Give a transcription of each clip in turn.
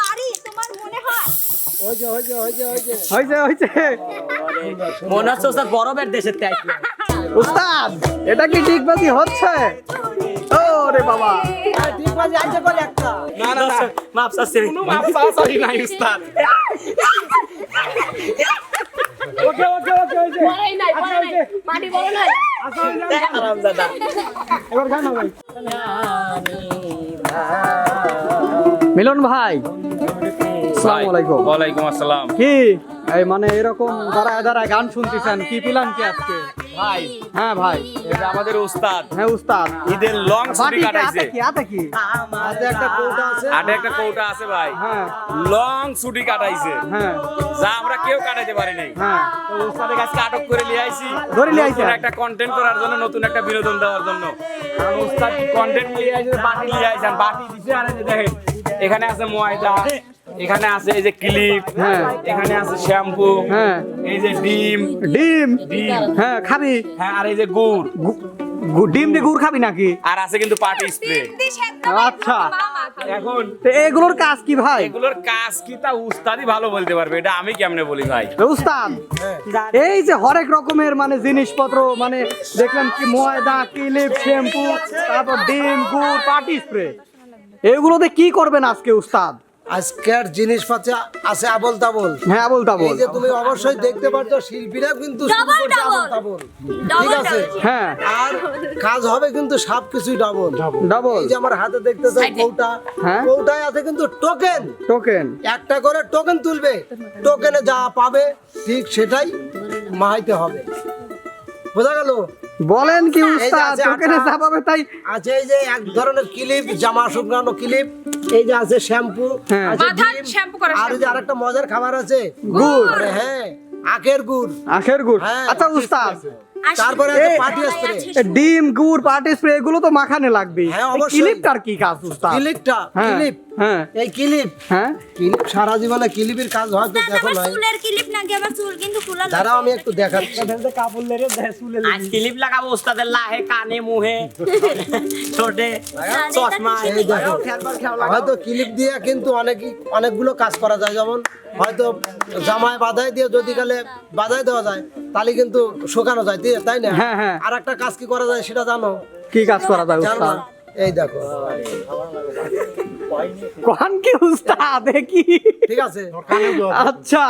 পারি তোমার মনে হয়? হয়েছে মনে হচ্ছে ওস্তাদ বরফের দেশের থেকে আসলো। উস্তাদ এটা কি ঠিকবাজি হচ্ছে? ওরে বাবা ঠিকবাজি আইছে করে একটা। না মাপ চাচ্ছি নাই উস্তাদ। ওকে বলাই নাই মাটি বড় নাই। আরামদাদা। এবার গান হবে। মিলন ভাই আসসালামু আলাইকুম। ওয়ালাইকুম আসসালাম। কি এই মানে এরকম দাঁড়ায় দাঁড়ায় গান শুনতেছেন, কি প্ল্যান কি আজকে? ভাই হ্যাঁ ভাই, এটা আমাদের উস্তাদ হ্যাঁ উস্তাদ। ঈদের লং ছুটি কাটাইছে। আতে কি হাতে একটা কৌটা আছে। আটে একটা কৌটা আছে ভাই, হ্যাঁ লং ছুটি কাটাইছে হ্যাঁ যা আমরা কেউ কাটাইতে পারি নাই। হ্যাঁ তো উস্তাদের কাছে আটক করে নিয়ে আইছি, ধরে নিয়ে আইছেন? নতুন একটা কন্টেন্ট করার জন্য, নতুন একটা বিনোদন দেওয়ার জন্য। কারণ উস্তাদ কন্টেন্ট নিয়ে আইছে, বাটি নিয়ে আইছেন, বাটি দিছে। আর এই যে দেখেন এখানে আছে ময়দা, এখানে আছে এই যে ক্লিপ, হ্যাঁ এখানে আছে শ্যাম্পু, হ্যাঁ এই যে ডিম, ডিম ডিম, হ্যাঁ খাবি? হ্যাঁ, আর এই যে গুড়, ডিম দিয়ে গুড় খাবি নাকি? আর আছে কিন্তু পার্টি স্প্রে। আচ্ছা এখন তো এগুলোর কাজ কি ভাই? এগুলোর কাজ কি তা উস্তাদই ভালো বলতে পারবে, এটা আমি কেমনে বলি ভাই। উস্তাদ এই যে হরেক রকমের মানে জিনিসপত্র, মানে দেখলাম কি ময়দা, ক্লিপ, শ্যাম্পু, তারপর ডিম, গুড়, পার্টি স্প্রে, এগুলোতে কি করবেন আজকে উস্তাদ? আজকের জিনিসপাতি আছে আবল তাবল। হ্যাঁ বলতা এই বল। যে তুমি অবশ্যই দেখতে পাচ্ছ শিল্পীরা কিন্তু শুরু Double, করছে আবল double. তাবল। Double, ঠিক আছে, double. হ্যাঁ আর কাজ হবে কিন্তু সবকিছুই ডাবল। ডাবল এই যে আমার হাতে দেখতেছো কৌটা, হ্যাঁ। কৌটায় আছে কিন্তু টোকেন। টোকেন। একটা করে টোকেন তুলবে, টোকেনে যা পাবে ঠিক সেটাই মাহাইতে হবে। বোঝা গেল? বলেন কি উস্তাদ, আছে টোকেনে আটা। চাপাবে তাই? আছে এই যে এক ধরনের ক্লিপ, জামা শুকানো ক্লিপ, এই যে আছে শ্যাম্পু, হ্যাঁ। আছে মাথার ডিম, শ্যাম্পু করা আর এই যে আরেকটা মজার খাবার আছে গুড়। আরে হ্যাঁ, আখের গুড়। আখের গুড়। হ্যাঁ। আচ্ছা উস্তাদ তারপরে আছে এই- পার্টি স্প্রে। ডিম, গুড়, পার্টি স্প্রে এগুলো তো মাখানে লাগবে। হ্যাঁ, অবশ্যই। ক্লিপটার কি কাজ উস্তাদ? ক্লিপটা, হ্যাঁ, ক্লিপ, হ্যাঁ। এই ক্লিপ, হ্যাঁ ক্লিপ সারা জীবনে ক্লিপের কাজ হয়তো দেখো নাই। চুলের ক্লিপ নাকি আমার চুল কিন্তু খোলা দাঁড়াও আমি একটু দেখাচ্ছি। আজ ক্লিপ লাগাবো ওস্তাদের লাহে, কানে, মুহে, ঠোঁটে, চশমা। এই দেখো, হয়তো ক্লিপ দিয়ে কিন্তু অনেকগুলো কাজ করা যায়। যেমন হয়তো জামায় বাঁধাই দিয়ে যদি গেলে বাঁধাই দেওয়া যায়, তাহলে কিন্তু শুকানো যায়, তাই না? হ্যাঁ, হ্যাঁ। আর একটা কাজ কি করা যায় সেটা জানো? কি কাজ করা যায় জানো না? উস্তাদ? এই দেখো, কোন কি উস্তাদ দেখি? ঠিক আছে, আচ্ছা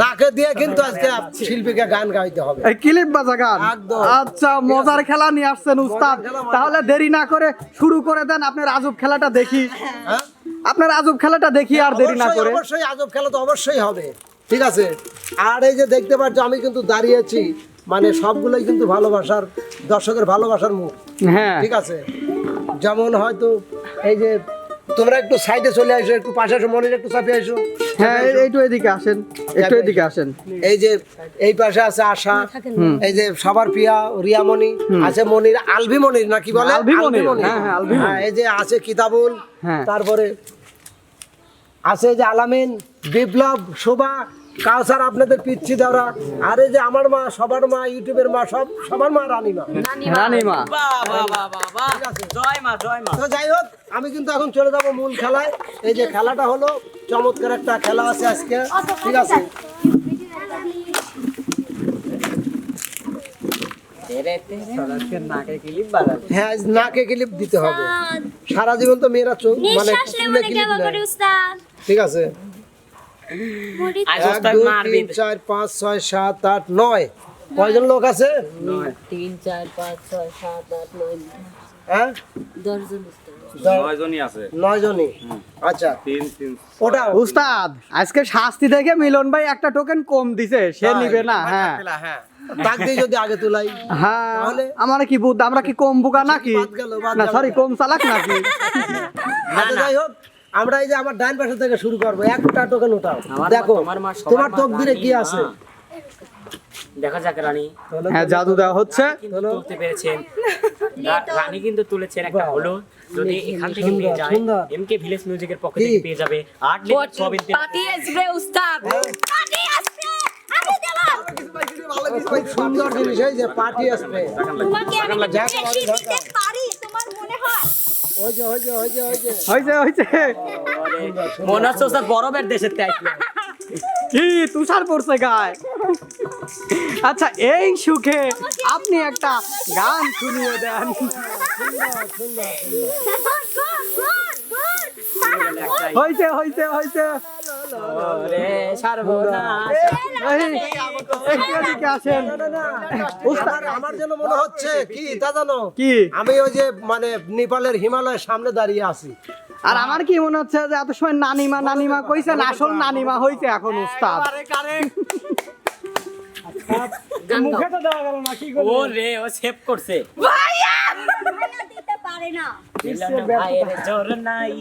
নাকে দিয়ে কিন্তু আজকে শিল্পীকে গান গাইতে হবে। এই ক্লিপ বাজা গান। একদম। আচ্ছা মজার খেলা নিয়ে আসছেন উস্তাদ, খেলা, মজার তাহলে দেরি না করে শুরু করে দেন আপনার আজব খেলাটা দেখি। হ্যাঁ? আপনার আজব খেলাটা দেখি আর দেরি না করে। অবশ্যই আজব খেলা তো অবশ্যই হবে। ঠিক আছে, আর এই যে দেখতে পাচ্ছ আমি কিন্তু দাঁড়িয়েছি, মানে সবগুলোই কিন্তু ভালোবাসার, দর্শকের ভালোবাসার মুখ। হ্যাঁ ঠিক আছে, যেমন হয়তো এই যে তোমরা একটু সাইডে চলে আসো, একটু পাশে আসো, মনির একটু চাপে আসো। হ্যাঁ একটু এদিকে আসেন, একটু এদিকে আসেন। এই যে এই পাশে আছে আশা, এই যে সবার প্রিয়া রিয়ামণি আছে, মনির আলভি মনির নাকি বলে, আলভি মনির, মনির। হ্যাঁ, হ্যাঁ, আলভি মনির। হ্যাঁ, এই যে আছে কিতাবুল, হ্যাঁ। তারপরে আছে এই যে আলামিন, বিপ্লব, শোভা, কাউসার, আপনাদের পিচ্ছি দেওরা, আর এই যে আমার মা, সবার মা, ইউটিউবের মা, সবার মা রানীমা। রানীমা। বাহ বাহ বাহ বাহ বাহ। জয় মা, জয় মা। তো যাই হোক, আমি কিন্তু এখন চলে যাবো মূল খেলায়। এই যে খেলাটা হলো চমৎকার একটা খেলা আছে আজকে। ঠিক আছে, হ্যাঁ নাকে ক্লিপ দিতে হবে। সারা জীবন তো মেয়েরা চোখ মানে নিঃশ্বাস চুলে নেমনে ক্লিপ কেমন করে নেয়। উস্তাদ ঠিক আছে, আজ 1 ওস্তাদ 2 মারবে। 3 4 5 6 7 8 9 কয়জন লোক আছে? 3 4 5 6 7 8 9 হ্যাঁ, 10 জন 9 জনই আছে। 9 জনই। আচ্ছা, 3 ওটা উস্তাদ আজকে শাস্তি থেকে মিলন ভাই একটা টোকেন কম দিছে, সে নিবে না। হ্যাঁ তাক দিয়ে যদি আগে তুলাই হ্যাঁ তাহলে? আমার কি বুদ্ধ, আমরা কি কম বোকা নাকি? বাদ গেল, বাদ না গেল। সরি, কম চালাক নাকি? আচ্ছা, যাই হোক, আমরা এই যে আমার ডান পাশে থেকে শুরু করবো। একটা টোকেন উঠাও, আমার মা, দেখো তোমার মা, সবার তোমার মা, তকদিরে কি রানী আছে। মা। দেখা যাক রানী হ্যাঁ জাদু দেওয়া হচ্ছে। কিন্তু তুলতে পেরেছেন। রানী কিন্তু তুলেছেন একটা হলো, যদি এখান থেকে পেয়ে যায় সুন্দর। এমকে ভিলেজ মিউজিকের পক্ষ কি? থেকে পেয়ে যাবে 8 লিটার সব ইনতে। পার্টি আসবে উস্তাদ। পাটি আসছে আমি দিলাম খুব সুন্দর জিনিস, এই যে পার্টি আসবে। তোমাকে আমি বেশি দিতে পারি তোমার মনে হয়? হয়েছে হয়েছে হয়েছে হয়েছে হয়েছে হয়েছে মনে হচ্ছে ওস্তাদ বরফের দেশের থেকে কি তুষার পড়ছে গায়ে। আচ্ছা এই সুখে আপনি একটা গান শুনিয়ে দেন। হয়েছে হয়েছে হয়েছে রে সর্বনাশ এই, একটু এদিকে আসেন। আমার যেন মনে হচ্ছে কি তা জানো কি আমি ওই যে মানে নেপালের হিমালয়ের সামনে দাঁড়িয়ে আছি। আর আমার কি মনে হচ্ছে যে এত সময় নানিমা নানিমা কইছেন, আসল নানিমা হইছে এখন উস্তাদ। মুখে তো ও রে ও সেভ করছে দিতে পারে না ভাইয়ের জোর নাই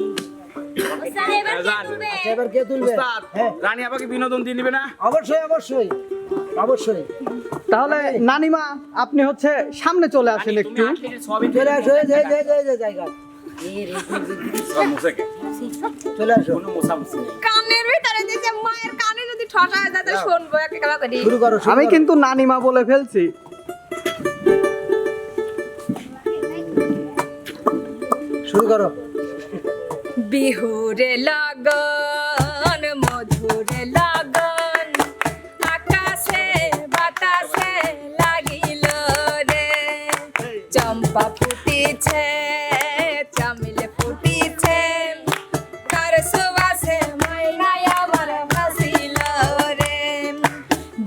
স্যার এবার কে তুলবে? এবার কে তুলবে? উস্তাদ রানী আপাকে বিনোদন দিয়ে দিবে না? অবশ্যই অবশ্যই অবশ্যই তাহলে নানিমা আপনি হচ্ছে সামনে চলে আসেন একটু। সবই চলে আসো এই যে এই যে, এই যে জায়গা সব মুছেকে চলে আসো কোনো মোছামুছি নেই কানের ভিতরে দিয়েছে মায়ের কানে যদি ঠসায় যায় তাহলে শুনবো একটা খেলা করি শুরু করো শুরু আমি করো। কিন্তু নানিমা বলে ফেলছি। শুরু করো বিহুরে লগন মধুরে লগন আকাশে বাতাসে লাগিল রে চম্পা ফুটিছে চামিল ফুটিছে তার সুবাসে ময়নায় আমার ভাসিল রে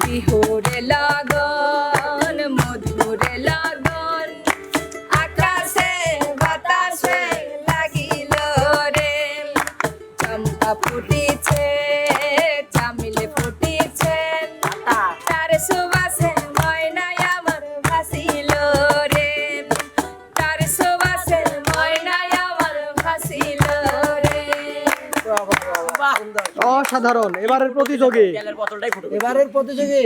বিহুরে লগন মধুরে লগন আকাশে বাতাসে লাগিল রে চম্পা ফুটিছে চামিল ফুটিছে তার সুবাসে ময়নায় আমার ভাসিল রে তার সুবাসে ময়নায় আমার ভাসিল রে অসাধারণ। এবারের প্রতিযোগী তেলের বোতলটাই ফুটো এবারের প্রতিযোগী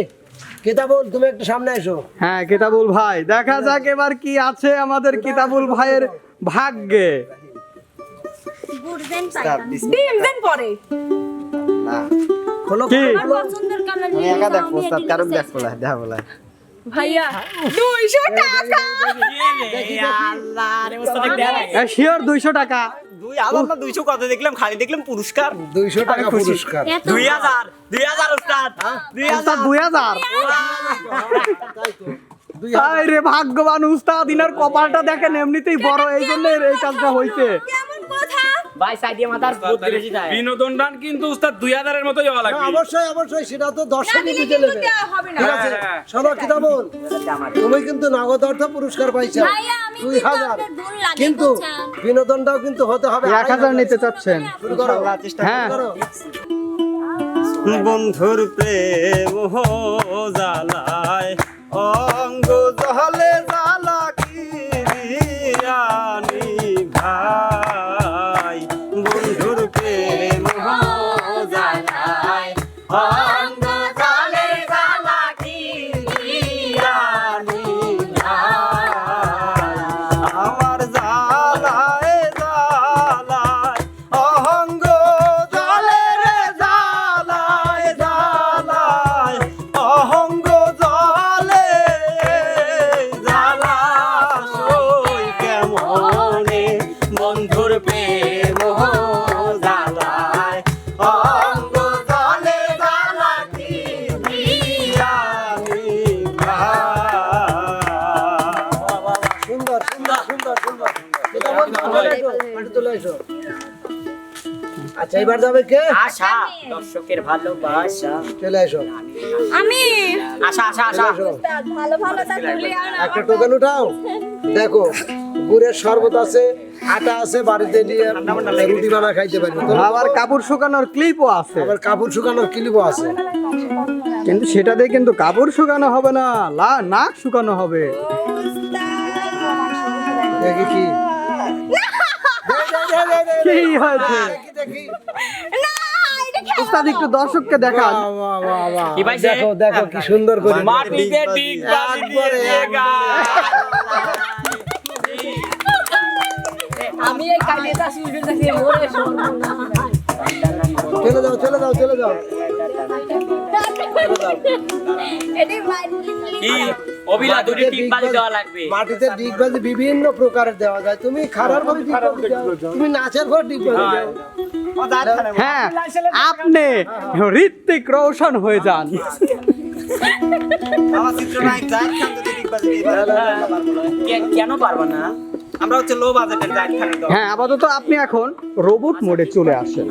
কিতাবুল তুমি একটু সামনে এসো হ্যাঁ কিতাবুল ভাই, দেখা যাক এবার কি আছে আমাদের কিতাবুল ভাইয়ের ভাগ্যে। বুঝবেন তাই না? ডিম দেন পরে খোলো কি আমার পছন্দের কালার নিয়ে একা দেখো ওস্তাদ কারণ দেখো ভাইয়া 200 টাকা আল্লাহ রে ওস্তাদ দেয় শিওর 200 টাকা। 200 কত দেখলাম খালি দেখলাম পুরস্কার 200 টাকা পুরস্কার 2000 ওস্তাদ উস্তাদ 2000। তাই রে ভাগ্যবান উস্তাদ, ইনার কপালটা দেখেন এমনিতেই বড়, এই জন্য এই কাজটা হইছে। কেমন কথা ভাই সাইডে মাথার বুদ্ধি বেশি যায় বিনোদন দান কিন্তু উস্তাদ 2000 এর মতোই হওয়া লাগবে। অবশ্যই অবশ্যই সেটা তো দর্শকই বুঝে নেবে হবে না ঠিক আছে হ্যাঁ। শোনো কিতাবুল তুমি কিন্তু নগদ অর্থ পুরস্কার পাইছো ভাইয়া আমি কিন্তু 2000 আপনার দুল লাগে কিন্তু বুঝছেন? বিনোদনটাও কিন্তু হতে হবে 1000 নিতে চাচ্ছেন? শুরু করো হ্যাঁ করো। বন্ধুর প্রেম জালায় অঙ্গ জহলে জালা কিরিয়ানি ভাই বন্ধুর প্রেম জালায় অঙ্গ জহলে জালা কিরিয়ানি ভাই আমার জালায় জালায় অঙ্গ জলে রে জালায় জালায় অহঙ্গ জলে জালাশই কেমনে বন্ধুর প্রেম জালায় অহঙ্গ জলে জালা কি দিয়ানি সুন্দর সুন্দর সুন্দর সুন্দর কিতাবুল চলে এসো, একটু চলে এসো। আচ্ছা এবার যাবে কে আশা দর্শকের ভালোবাসা চলে এসো আমি আশা আশা আশা চলে এসো। ভালো ভালো তা তুলি আর একটা টোকেন উঠাও দেখো গুড়ের শরবত আছে আটা আছে বাড়িতে নিয়ে রুটি বানা খাইতে পারবে তো আবার কাপড় শুকানোর ক্লিপও আছে, আবার কাপড় শুকানোর ক্লিপও আছে কিন্তু সেটা দিয়ে কিন্তু কাপড় শুকানো হবে না, নাক শুকানো হবে। দেখি কি কি হয়েছে দেখি দেখি উস্তাদ একটু দর্শককে দেখান। বাহ, বাহ, বাহ, বাহ। কি পাইছে? দেখো দেখো কি সুন্দর করে মাটিতে ডিগ বাজি দিয়ে দিয়ে গায়। আমি এই কালিটা সুযোগ দেখে ওরে সর্বনা চলে যাও চলে যাও চলে যাও এটি বাইরে কি অবিলা দুটি টিপবাজি দেওয়া লাগবে। মাটিতে ডিগবাজি বিভিন্ন প্রকারের দেওয়া যায়। তুমি খারাপ ভাবে ডিগবাজি দাও, তুমি নাচের পর ডিগবাজি দাও। হ্যাঁ আপনি ঋত্বিক রোশন হয়ে যান। আমার চিত্রনায়ক জাহিদ খান যদি ডিগবাজি দিয়ে পারে, কেন পারবো না? আমরা হচ্ছে লো বাজেটের জাহিদ খান। হ্যাঁ আপাতত আপনি এখন রোবট মোডে চলে আসেন।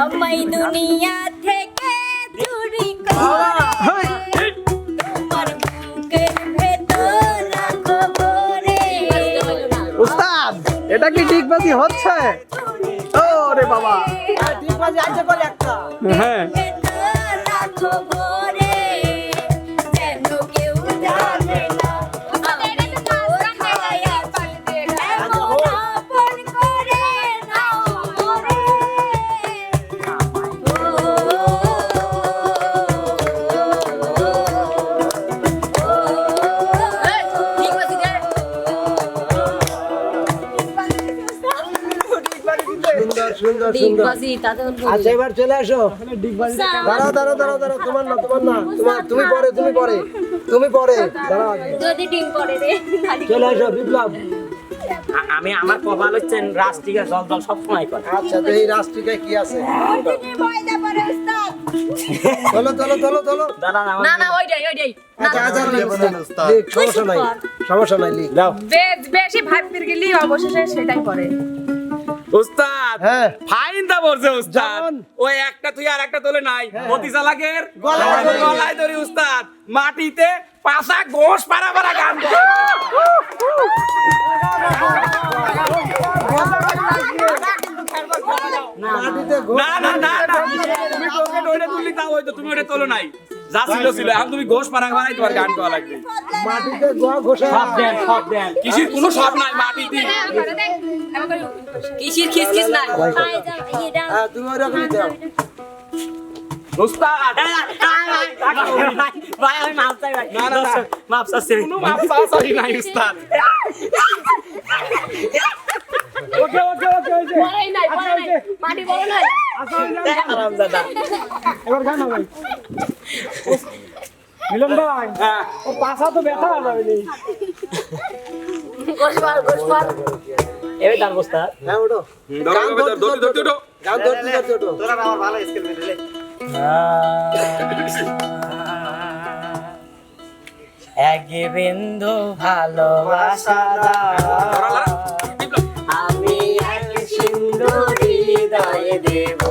আমায় দুনিয়া থেকে চুরি করে তোমার বুকের ভেতর রাখো ভরে। উস্তাদ এটা কি ডিগবাজি হচ্ছে? ওরে বাবা ডিগবাজি আইছে করে একটা। হ্যাঁ ভেতর রাখো ভরে, যেন কেউ জানে না কোথায় আছি, এমন আপন করে নাও মোরে। সুন্দর সুন্দর সুন্দর। ডিগবাজি তাতে আচ্ছা এবার চলে আসো। দাঁড়াও দাঁড়াও দাঁড়াও দাঁড়াও, তোমার না তোমার না, তুমি পরে তুমি পরে তুমি পরে দাঁড়াও আগে। যদি ডিম পড়ে রে খালি চলে আসো বিপ্লব। আমি আমার কপাল হচ্ছে রাষ্ট্রিকা জল জল সবসময় করে। আচ্ছা তো এই রাষ্ট্রিকায় কি আছে? ওদিনে ময়দা পড়ে উস্তাদ। চলো চলো চলো চলো। দাদা আমার না না ওইটাই আচ্ছা আচ্ছা লিখ, সমস্যা নাই সমস্যা নাই লিখ। বেশি ভাবতে গেলি অবশেষে সেটাই করে। উস্তাদ হ্যাঁ ফাইন দা বলছে উস্তাদ। যেমন? ওই একটা তুই আর একটা তোলে নাই, অতি চালাকের গলায় ধরি। গলায় ধরি উস্তাদ। মাটিতে পাশা গোশ পাড়া পাড়া গান করে। মাটিতে না না না না, তুমি পকেট ওইটা তুললি তাও হয়তো, তুমি ওইটা তোলো নাই। যা ছিল ছিল, এখন তুমি গোশ পাড়া পাড়াই তোমার গান করা লাগবে। মাটিতে গোয়া ঘষা। সব দেন সব দেন। কৃষির কোনো সব নাই, মাটিতে। কিসির খিসখিস নাই। হ্যাঁ তুমি ওইরকমই দাও। উস্তাদ ভাই আমি মাপ চাই ভাই। না, না, না। মাপ চাচ্ছি। কোনো মাপ চাওয়া নাই উস্তাদ। ওকে ওকে ওকে ওকে। পড়াই নাই মাটি বড় নাই। আরামজাদা। এবার গান হবে মিলন ভাই। হ্যাঁ ও পাশা তো ব্যথা যাবে নি। গোসপার এবার তার বস্তা। হ্যাঁ ওঠো। ধরো ধরো ধরো ধরো। গান ধরতে ধরতে ওঠো। তোরা আমার ভালো স্কিল মিলে। এক বিন্দু ভালোবাসা দাও, আমি এক সিন্ধু হৃদয়ে দেব।